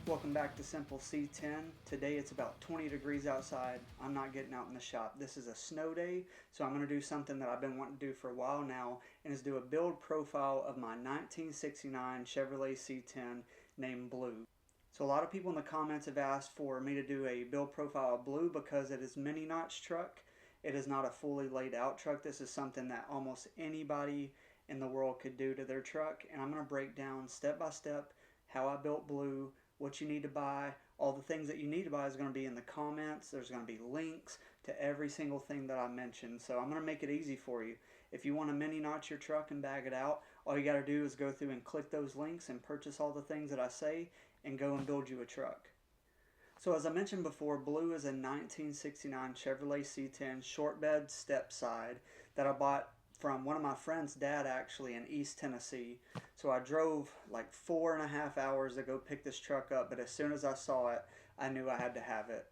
Welcome back to Simple C10. Today it's about 20 degrees outside. I'm not getting out in the shop. This is a snow day, so I'm going to do something that I've been wanting to do for a while now, and is do a build profile of my 1969 Chevrolet C10 named Bleu. So a lot of people in the comments have asked for me to do a build profile of Bleu because it is mini notch truck. It is not a fully laid out truck. This is something that almost anybody in the world could do to their truck, and I'm going to break down step by step how I built Bleu, what you need to buy. All the things that you need to buy is going to be in the comments. There's going to be links to every single thing that I mentioned. So I'm going to make it easy for you. If you want to mini notch your truck and bag it out, all you got to do is go through and click those links and purchase all the things that I say and go and build you a truck. So as I mentioned before, Bleu is a 1969 Chevrolet C10 short bed step side that I bought from one of my friend's dad, actually, in East Tennessee. So I drove like 4.5 hours to go pick this truck up, but as soon as I saw it, I knew I had to have it.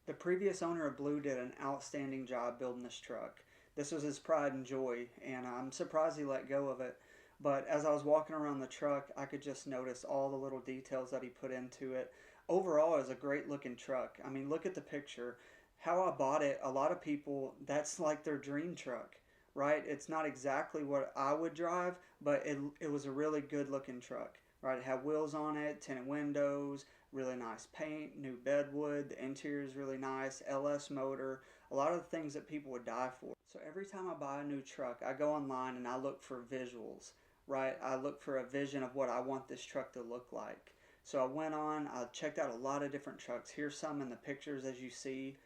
The previous owner of Bleu did an outstanding job building this truck. This was his pride and joy, and I'm surprised he let go of it. But as I was walking around the truck, I could just notice all the little details that he put into it. Overall, it was a great looking truck. I mean, look at the picture. How I bought it, a lot of people, that's like their dream truck. Right? It's not exactly what I would drive, but it was a really good looking truck. Right? It had wheels on it, tinted windows, really nice paint, new bedwood, the interior is really nice, LS motor, a lot of the things that people would die for. So every time I buy a new truck, I go online and I look for visuals. Right? I look for a vision of what I want this truck to look like. So I went on, I checked out a lot of different trucks. Here's some in the pictures as you see.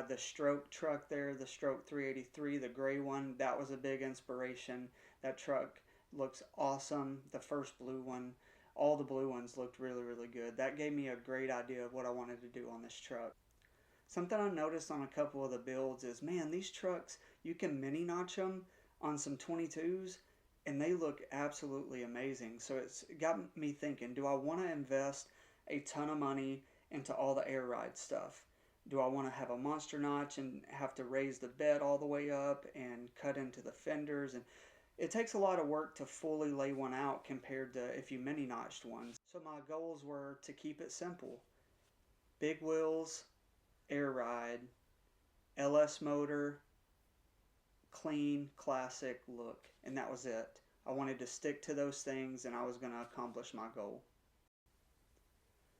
The stroke truck there, the stroke 383, the gray one, that was a big inspiration. That truck looks awesome. The first blue one, all the blue ones looked really, really good. That gave me a great idea of what I wanted to do on this truck. Something I noticed on a couple of the builds is, man, these trucks, you can mini notch them on some 22s and they look absolutely amazing. So it's got me thinking, do I want to invest a ton of money into all the air ride stuff? Do I want to have a monster notch and have to raise the bed all the way up and cut into the fenders? And it takes a lot of work to fully lay one out compared to if you mini notched one. So my goals were to keep it simple. Big wheels, air ride, LS motor, clean, classic look. And that was it. I wanted to stick to those things and I was going to accomplish my goal.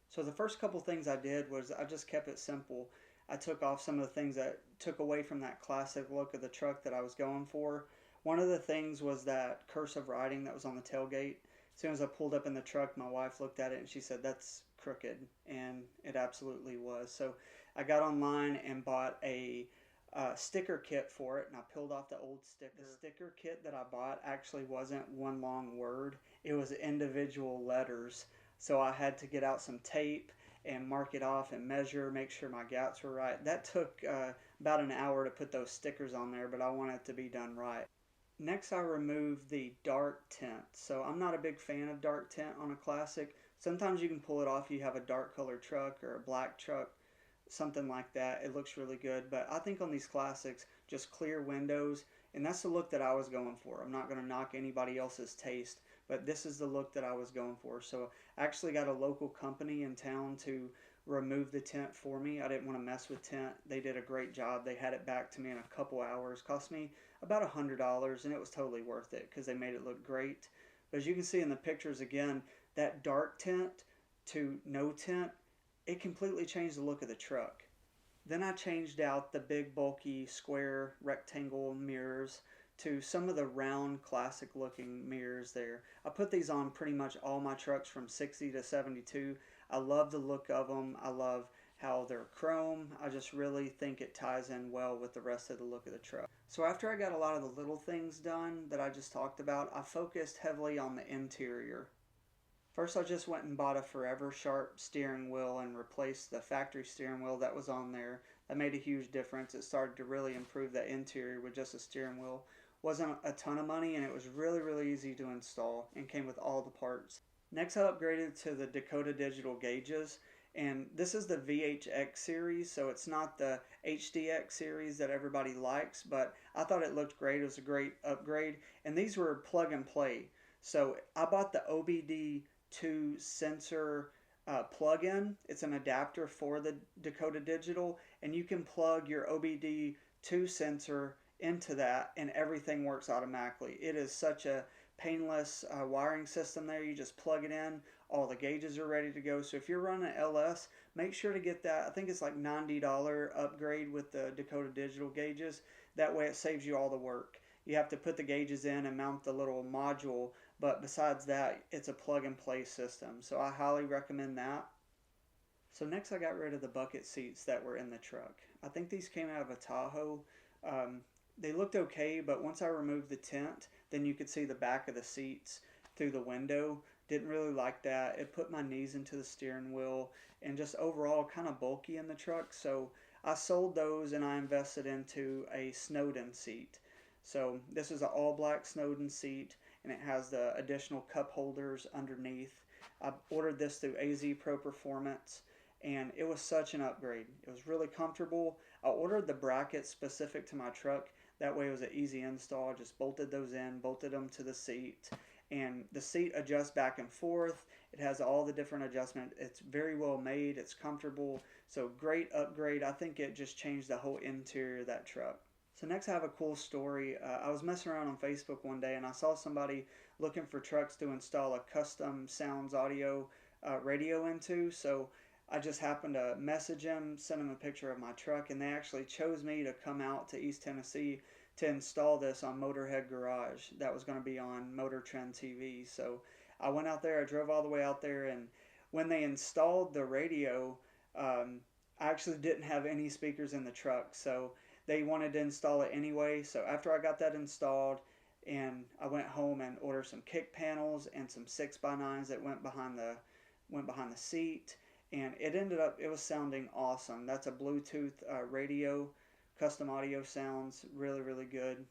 So the first couple things I did was I just kept it simple. I took off some of the things that took away from that classic look of the truck that I was going for. One of the things was that cursive writing that was on the tailgate. As soon as I pulled up in the truck, my wife looked at it and she said, "That's crooked," and it absolutely was. So I got online and bought a sticker kit for it, and I peeled off the old sticker. The sticker kit that I bought actually wasn't one long word. It was individual letters. So I had to get out some tape and mark it off and measure, make sure my gaps were right. That took about an hour to put those stickers on there, but I want it to be done right. Next, I removed the dark tint. So I'm not a big fan of dark tint on a classic. Sometimes you can pull it off. You have a dark colored truck or a black truck, something like that. It looks really good. But I think on these classics, just clear windows, and that's the look that I was going for. I'm not going to knock anybody else's taste, but this is the look that I was going for. So I actually got a local company in town to remove the tint for me. I didn't want to mess with tint. They did a great job. They had it back to me in a couple hours. Cost me about $100, and it was totally worth it because they made it look great. But as you can see in the pictures again, that dark tint to no tint, it completely changed the look of the truck. Then I changed out the big bulky square rectangle mirrors to some of the round classic looking mirrors there. I put these on pretty much all my trucks from 60 to 72. I love the look of them. I love how they're chrome. I just really think it ties in well with the rest of the look of the truck. So after I got a lot of the little things done that I just talked about, I focused heavily on the interior. First, I just went and bought a Forever Sharp steering wheel and replaced the factory steering wheel that was on there. That made a huge difference. It started to really improve the interior with just a steering wheel. Wasn't a ton of money, and it was really, really easy to install and came with all the parts. Next, I upgraded to the Dakota Digital gauges, and this is the VHX series, so it's not the HDX series that everybody likes, but I thought it looked great. It was a great upgrade, and these were plug and play. So I bought the OBD2 sensor plug-in. It's an adapter for the Dakota Digital, and you can plug your OBD2 sensor into that and everything works automatically. It is such a painless wiring system there. You just plug it in, all the gauges are ready to go. So if you're running LS, make sure to get that. I think it's like $90 upgrade with the Dakota Digital gauges. That way it saves you all the work. You have to put the gauges in and mount the little module, but besides that, it's a plug and play system. So I highly recommend that. So next I got rid of the bucket seats that were in the truck. I think these came out of a Tahoe. They looked okay, but once I removed the tint, then you could see the back of the seats through the window. Didn't really like that. It put my knees into the steering wheel and just overall kind of bulky in the truck. So I sold those and I invested into a Snowden seat. So this is an all black Snowden seat and it has the additional cup holders underneath. I ordered this through AZ Pro Performance and it was such an upgrade. It was really comfortable. I ordered the brackets specific to my truck. That way it was an easy install. I just bolted those in, bolted them to the seat, and the seat adjusts back and forth. It has all the different adjustments. It's very well made. It's comfortable. So great upgrade. I think it just changed the whole interior of that truck. So next I have a cool story. I was messing around on Facebook one day and I saw somebody looking for trucks to install a custom sounds audio radio into. So I just happened to message them, send them a picture of my truck, and they actually chose me to come out to East Tennessee to install this on Motorhead Garage. That was going to be on Motor Trend TV. So I went out there, I drove all the way out there, and when they installed the radio, I actually didn't have any speakers in the truck, so they wanted to install it anyway. So after I got that installed, and I went home and ordered some kick panels and some 6x9s that went behind the seat. And it ended up, it was sounding awesome. That's a Bluetooth radio, custom audio sounds, really, really good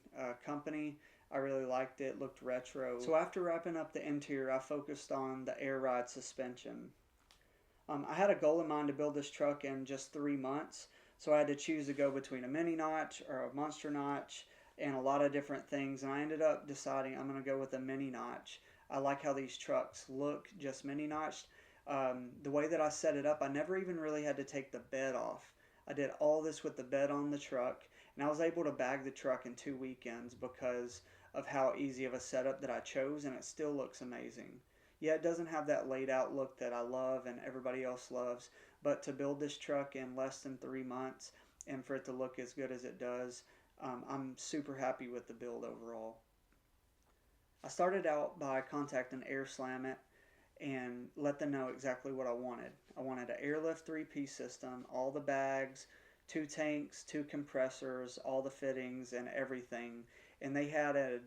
company. I really liked it, looked retro. So after wrapping up the interior, I focused on the air ride suspension. I had a goal in mind to build this truck in just 3 months. So I had to choose to go between a mini notch or a monster notch and a lot of different things. And I ended up deciding I'm going to go with a mini notch. I like how these trucks look just mini notched. The way that I set it up, I never even really had to take the bed off. I did all this with the bed on the truck, and I was able to bag the truck in 2 weekends because of how easy of a setup that I chose, and it still looks amazing. Yeah, it doesn't have that laid out look that I love and everybody else loves, but to build this truck in less than 3 months and for it to look as good as it does, I'm super happy with the build overall. I started out by contacting Air Slam It and let them know exactly what I wanted. I wanted an airlift 3-piece system, all the bags, 2 tanks, 2 compressors, all the fittings and everything. And they had a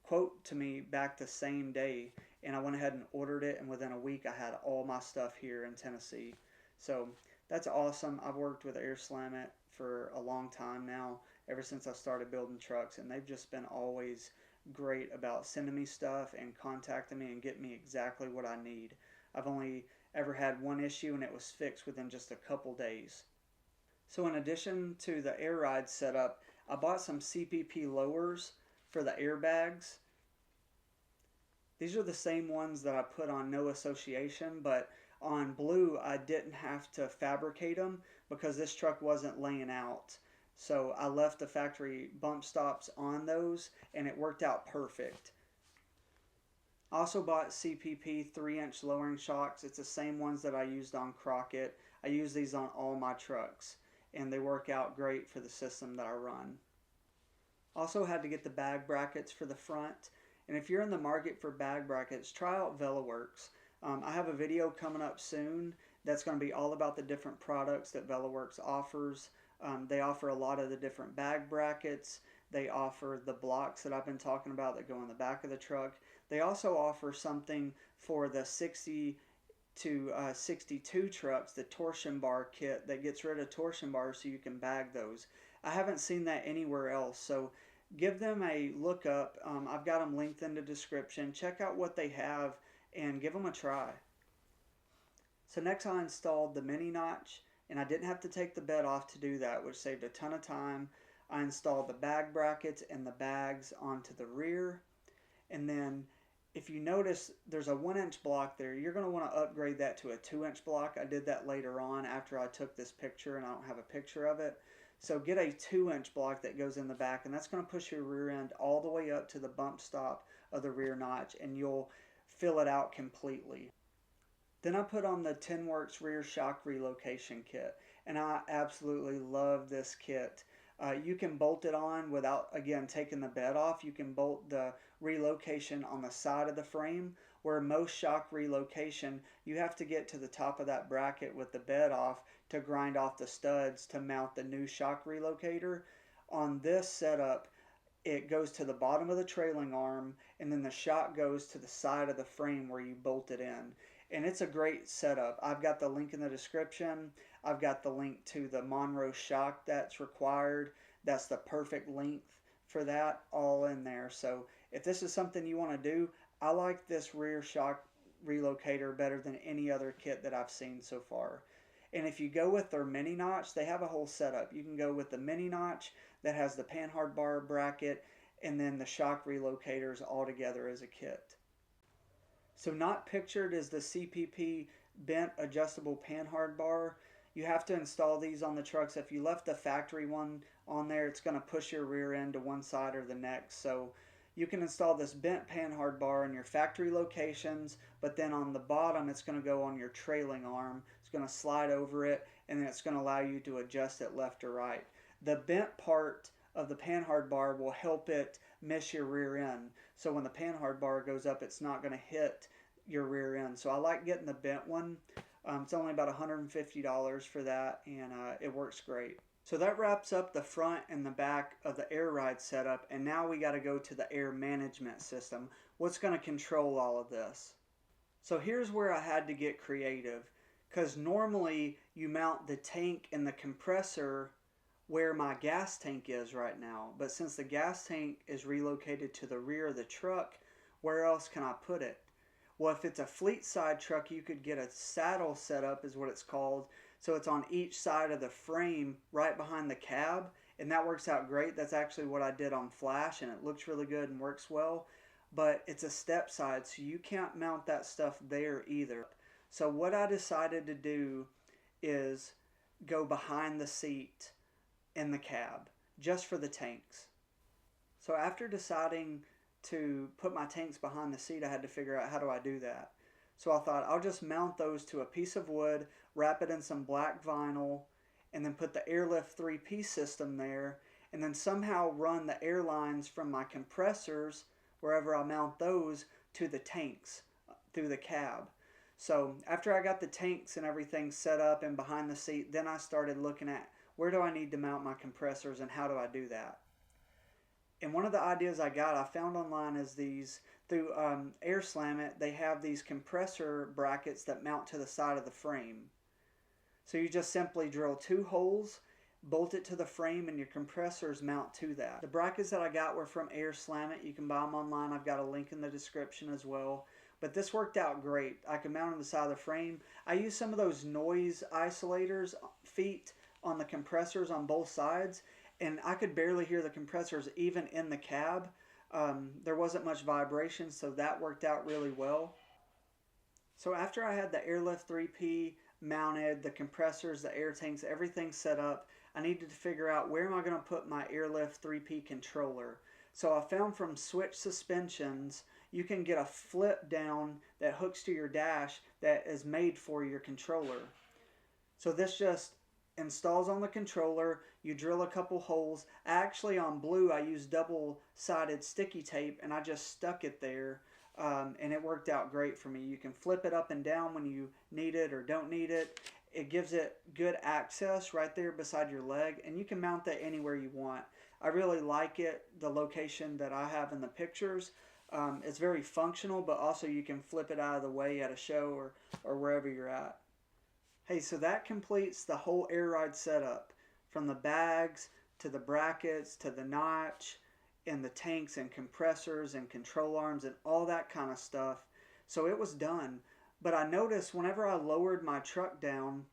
quote to me back the same day, and I went ahead and ordered it, and within a week I had all my stuff here in Tennessee. So that's awesome. I've worked with Air Slam It for a long time now, ever since I started building trucks, and they've just been always great about sending me stuff and contacting me and getting me exactly what I need. I've only ever had one issue and it was fixed within just a couple days. So in addition to the air ride setup, I bought some CPP Lowers for the airbags. These are the same ones that I put on No Association, but on Bleu I didn't have to fabricate them because this truck wasn't laying out. So I left the factory bump stops on those and it worked out perfect. I also bought CPP 3-inch lowering shocks. It's the same ones that I used on Crockett. I use these on all my trucks and they work out great for the system that I run. Also had to get the bag brackets for the front. And if you're in the market for bag brackets, try out Velaworks. I have a video coming up soon that's going to be all about the different products that Velaworks offers. They offer a lot of the different bag brackets. They offer the blocks that I've been talking about that go in the back of the truck. They also offer something for the 60 to 62 trucks, the torsion bar kit that gets rid of torsion bars so you can bag those. I haven't seen that anywhere else, so give them a look up. I've got them linked in the description. Check out what they have and give them a try. So next I installed the mini notch, and I didn't have to take the bed off to do that, which saved a ton of time. I installed the bag brackets and the bags onto the rear, and then if you notice there's a 1-inch block there, you're going to want to upgrade that to a 2-inch block. I did that later on after I took this picture, and I don't have a picture of it. So get a 2-inch block that goes in the back, and that's going to push your rear end all the way up to the bump stop of the rear notch, and you'll fill it out completely. Then I put on the Tintworks rear shock relocation kit, and I absolutely love this kit. You can bolt it on without, again, taking the bed off. You can bolt the relocation on the side of the frame, where most shock relocation, you have to get to the top of that bracket with the bed off to grind off the studs to mount the new shock relocator. On this setup, it goes to the bottom of the trailing arm, and then the shock goes to the side of the frame where you bolt it in. And it's a great setup. I've got the link in the description. I've got the link to the Monroe shock that's required. That's the perfect length for that, all in there. So if this is something you want to do, I like this rear shock relocator better than any other kit that I've seen so far. And if you go with their mini notch, they have a whole setup. You can go with the mini notch that has the Panhard bar bracket and then the shock relocators all together as a kit. So not pictured is the CPP bent adjustable Panhard bar. You have to install these on the trucks. If you left the factory one on there, it's going to push your rear end to one side or the next. So you can install this bent Panhard bar in your factory locations, but then on the bottom it's going to go on your trailing arm. It's going to slide over it, and then it's going to allow you to adjust it left or right. The bent part of the Panhard bar will help it miss your rear end. So when the Panhard bar goes up, it's not going to hit your rear end. So I like getting the bent one. It's only about $150 for that, and it works great. So that wraps up the front and the back of the air ride setup, and now we got to go to the air management system. What's going to control all of this? So here's where I had to get creative, because normally you mount the tank and the compressor where my gas tank is right now. But since the gas tank is relocated to the rear of the truck, where else can I put it? Well, if it's a fleet side truck, you could get a saddle setup is what it's called. So it's on each side of the frame right behind the cab, and that works out great. That's actually what I did on Flash, and it looks really good and works well. But it's a step side, so you can't mount that stuff there either. So what I decided to do is go behind the seat in the cab, just for the tanks. So after deciding to put my tanks behind the seat, I had to figure out, how do I do that? So I thought I'll just mount those to a piece of wood, wrap it in some black vinyl, and then put the airlift 3-piece system there, and then somehow run the air lines from my compressors, wherever I mount those, to the tanks through the cab. So after I got the tanks and everything set up and behind the seat, then I started looking at, where do I need to mount my compressors and how do I do that? And one of the ideas I found online is these, through Air Slam It, they have these compressor brackets that mount to the side of the frame. So you just simply drill 2 holes, bolt it to the frame, and your compressors mount to that. The brackets that I got were from Air Slam It. You can buy them online. I've got a link in the description as well. But this worked out great. I can mount on the side of the frame. I used some of those noise isolators feet on the compressors on both sides, and I could barely hear the compressors even in the cab. There wasn't much vibration, so that worked out really well. So after I had the airlift 3P mounted, the compressors, the air tanks, everything set up, I needed to figure out, where am I going to put my airlift 3P controller. So I found from Switch Suspensions, you can get a flip down that hooks to your dash that is made for your controller. So this just installs on the controller. You drill a couple holes. Actually on Bleu I used double-sided sticky tape, and I just stuck it there, and it worked out great for me. You can flip it up and down when you need it or don't need it. It gives it good access right there beside your leg, and you can mount that anywhere you want. I really like it, the location that I have in the pictures. It's very functional, but also you can flip it out of the way at a show or wherever you're at. Hey, so that completes the whole air ride setup, from the bags to the brackets to the notch and the tanks and compressors and control arms and all that kind of stuff. So it was done. But I noticed whenever I lowered my truck down,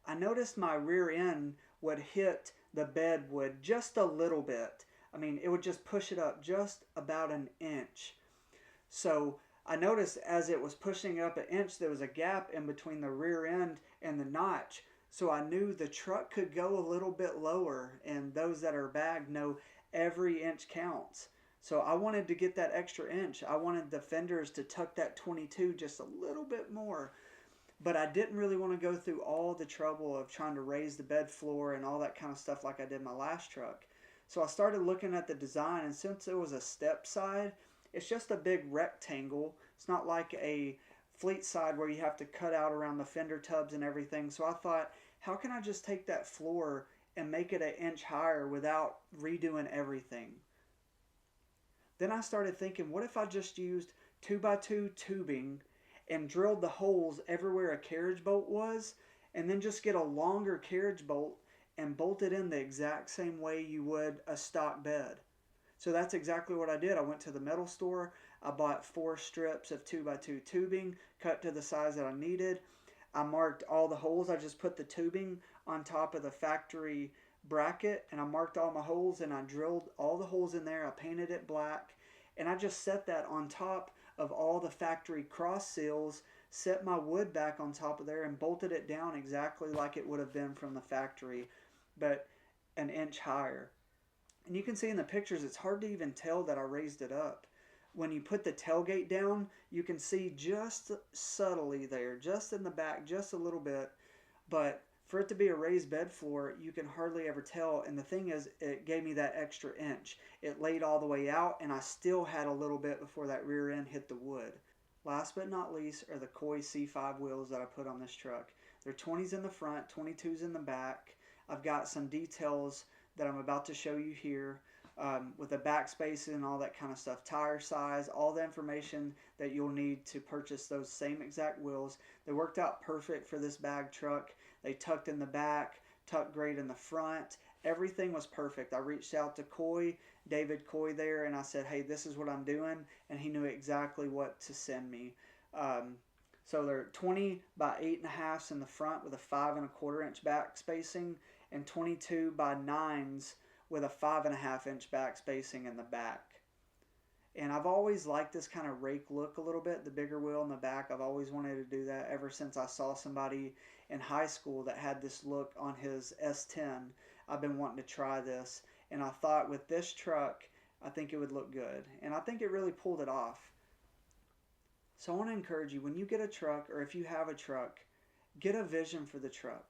I noticed my rear end would hit the bed wood just a little bit. I mean, it would just push it up just about an inch. So I noticed as it was pushing up an inch, there was a gap in between the rear end and the notch. So I knew the truck could go a little bit lower, and those that are bagged know every inch counts. So I wanted to get that extra inch. I wanted the fenders to tuck that 22 just a little bit more. But I didn't really want to go through all the trouble of trying to raise the bed floor and all that kind of stuff like I did my last truck. So I started looking at the design, and since it was a step side, it's just a big rectangle. It's not like a fleet side where you have to cut out around the fender tubs and everything. So I thought, how can I just take that floor and make it an inch higher without redoing everything? Then I started thinking, what if I just used 2x2 tubing and drilled the holes everywhere a carriage bolt was, and then just get a longer carriage bolt and bolt it in the exact same way you would a stock bed. So that's exactly what I did. I went to the metal store. I bought 4 strips of 2x2 tubing, cut to the size that I needed. I marked all the holes. I just put the tubing on top of the factory bracket, and I marked all my holes, and I drilled all the holes in there. I painted it black, and I just set that on top of all the factory cross seals, set my wood back on top of there, and bolted it down exactly like it would have been from the factory, but an inch higher. And you can see in the pictures, it's hard to even tell that I raised it up. When you put the tailgate down, you can see just subtly there, just in the back, just a little bit. But for it to be a raised bed floor, you can hardly ever tell. And the thing is, it gave me that extra inch. It laid all the way out, and I still had a little bit before that rear end hit the wood. Last but not least are the Koi C5 wheels that I put on this truck. They're 20s in the front, 22s in the back. I've got some details that I'm about to show you here with the backspace and all that kind of stuff, tire size, all the information that you'll need to purchase those same exact wheels. They worked out perfect for this bag truck. They tucked in the back, tucked great in the front. Everything was perfect. I reached out to David Coy there, and I said, hey, this is what I'm doing, and he knew exactly what to send me. So they're 20 by 8.5 in the front with a 5 1/4 inch back spacing, and 22 by 9s with a 5.5 inch back spacing in the back. And I've always liked this kind of rake look a little bit, the bigger wheel in the back. I've always wanted to do that ever since I saw somebody in high school that had this look on his S10. I've been wanting to try this, and I thought with this truck, I think it would look good. And I think it really pulled it off. So I want to encourage you, when you get a truck, or if you have a truck, get a vision for the truck.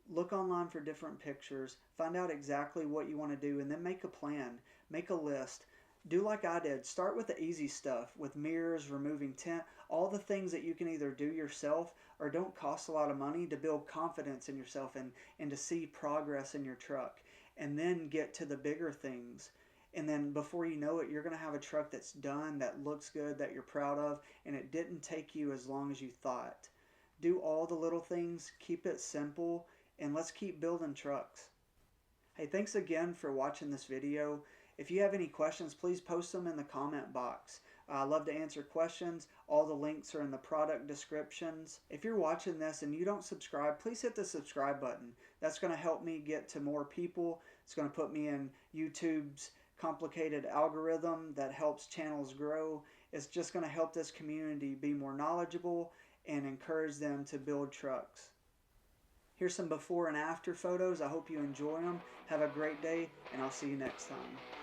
Look online for different pictures, find out exactly what you want to do, and then make a plan, make a list. Do like I did. Start with the easy stuff, with mirrors, removing tint, all the things that you can either do yourself or don't cost a lot of money to build confidence in yourself and to see progress in your truck. And then get to the bigger things. And then before you know it, you're going to have a truck that's done, that looks good, that you're proud of, and it didn't take you as long as you thought. Do all the little things, keep it simple, and let's keep building trucks. Hey, thanks again for watching this video. If you have any questions, please post them in the comment box. I love to answer questions. All the links are in the product descriptions. If you're watching this and you don't subscribe, please hit the subscribe button. That's going to help me get to more people. It's going to put me in YouTube's complicated algorithm that helps channels grow. It's just going to help this community be more knowledgeable and encourage them to build trucks. Here's some before and after photos. I hope you enjoy them. Have a great day, and I'll see you next time.